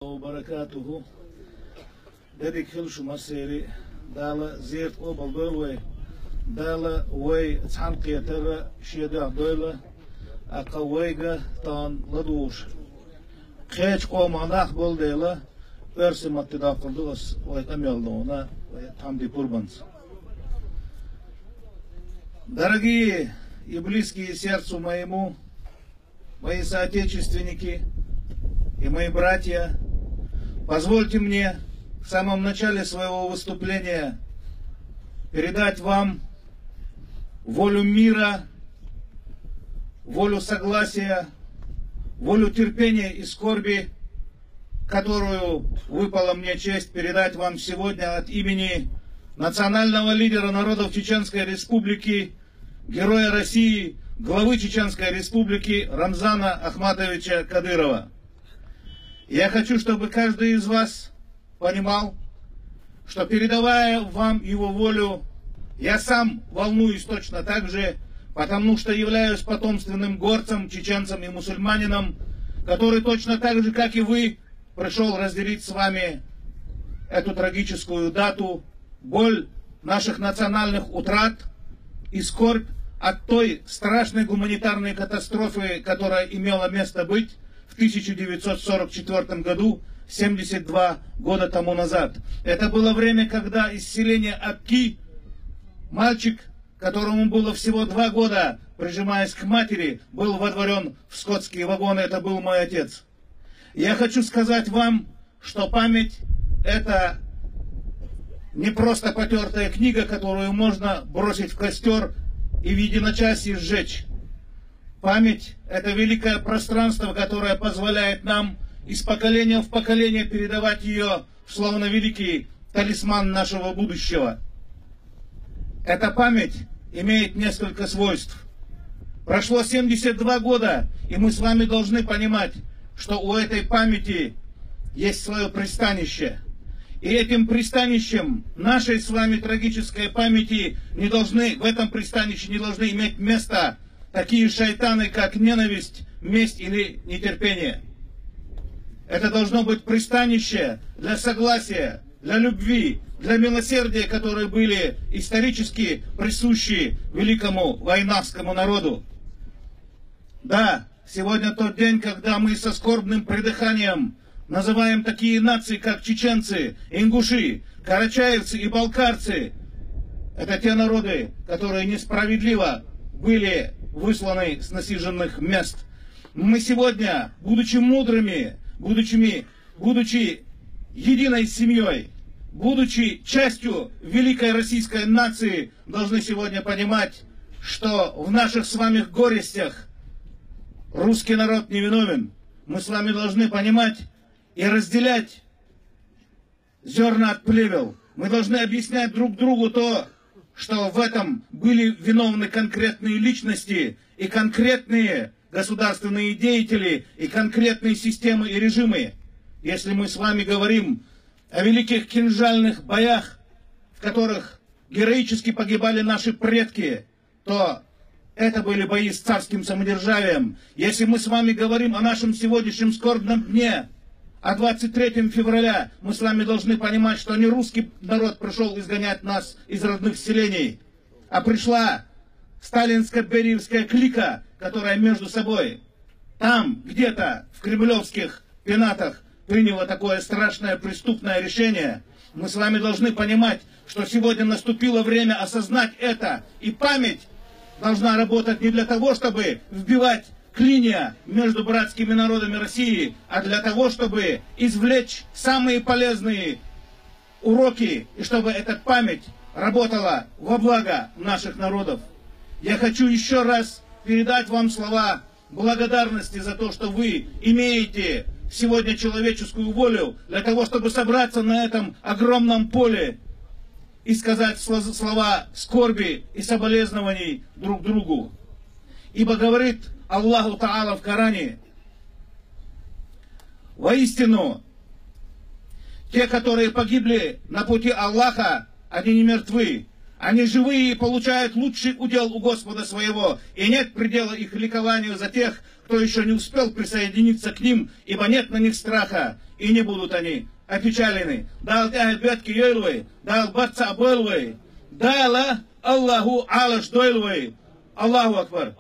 وبركاته دادي كل شو مسيري دالا زيرت أوبل دولوي دالا وي تحنقية ترى شيدا دولا أقويقة تان لدوش خيش قوم عناق بول ديلا أرسي متداقل دوس ويتميل دونا ويتحمدي قربانس. Дорогие и близкие сердцу моему, мои соотечественники и мои братья, позвольте мне в самом начале своего выступления передать вам волю мира, волю согласия, волю терпения и скорби, которую выпала мне честь передать вам сегодня от имени национального лидера народов Чеченской Республики, героя России, главы Чеченской Республики Рамзана Ахматовича Кадырова. Я хочу, чтобы каждый из вас понимал, что передавая вам его волю, я сам волнуюсь точно так же, потому что являюсь потомственным горцем, чеченцем и мусульманином, который точно так же, как и вы, пришел разделить с вами эту трагическую дату, боль наших национальных утрат и скорбь от той страшной гуманитарной катастрофы, которая имела место быть в 1944 году, 72 года тому назад. Это было время, когда из селения Акки мальчик, которому было всего 2 года, прижимаясь к матери, был водворен в скотские вагоны. Это был мой отец. Я хочу сказать вам, что память — это не просто потертая книга, которую можно бросить в костер и в единочасье сжечь. Память — это великое пространство, которое позволяет нам из поколения в поколение передавать ее, словно великий талисман нашего будущего. Эта память имеет несколько свойств. Прошло 72 года, и мы с вами должны понимать, что у этой памяти есть свое пристанище. И этим пристанищем нашей с вами трагической памяти в этом пристанище не должны иметь место такие шайтаны, как ненависть, месть или нетерпение. Это должно быть пристанище для согласия, для любви, для милосердия, которые были исторически присущи великому войнавскому народу. Да, сегодня тот день, когда мы со скорбным придыханием называем такие нации, как чеченцы, ингуши, карачаевцы и балкарцы. Это те народы, которые несправедливо были высланы с насиженных мест. Мы сегодня, будучи мудрыми, будучи единой семьей, будучи частью великой российской нации, должны сегодня понимать, что в наших с вами горестях русский народ не виновен. Мы с вами должны понимать и разделять зерна от плевел. Мы должны объяснять друг другу то, что в этом были виновны конкретные личности и конкретные государственные деятели и конкретные системы и режимы. Если мы с вами говорим о великих кинжальных боях, в которых героически погибали наши предки, то это были бои с царским самодержавием. Если мы с вами говорим о нашем сегодняшнем скорбном дне, а 23 февраля, мы с вами должны понимать, что не русский народ пришел изгонять нас из родных селений, а пришла сталинско-бериевская клика, которая между собой там, где-то в кремлевских пенатах приняла такое страшное преступное решение. Мы с вами должны понимать, что сегодня наступило время осознать это, и память должна работать не для того, чтобы вбивать клинья между братскими народами России, а для того, чтобы извлечь самые полезные уроки, и чтобы эта память работала во благо наших народов. Я хочу еще раз передать вам слова благодарности за то, что вы имеете сегодня человеческую волю для того, чтобы собраться на этом огромном поле и сказать слова скорби и соболезнований друг другу. Ибо говорит Аллаху Та'ала в Коране: воистину, те, которые погибли на пути Аллаха, они не мертвы. Они живые и получают лучший удел у Господа своего, и нет предела их ликованию за тех, кто еще не успел присоединиться к ним, ибо нет на них страха, и не будут они опечалены. Дал бетки йойлвей, дал батца бойлвей, дала Аллаху алаш дойлвей. Аллаху Акбар.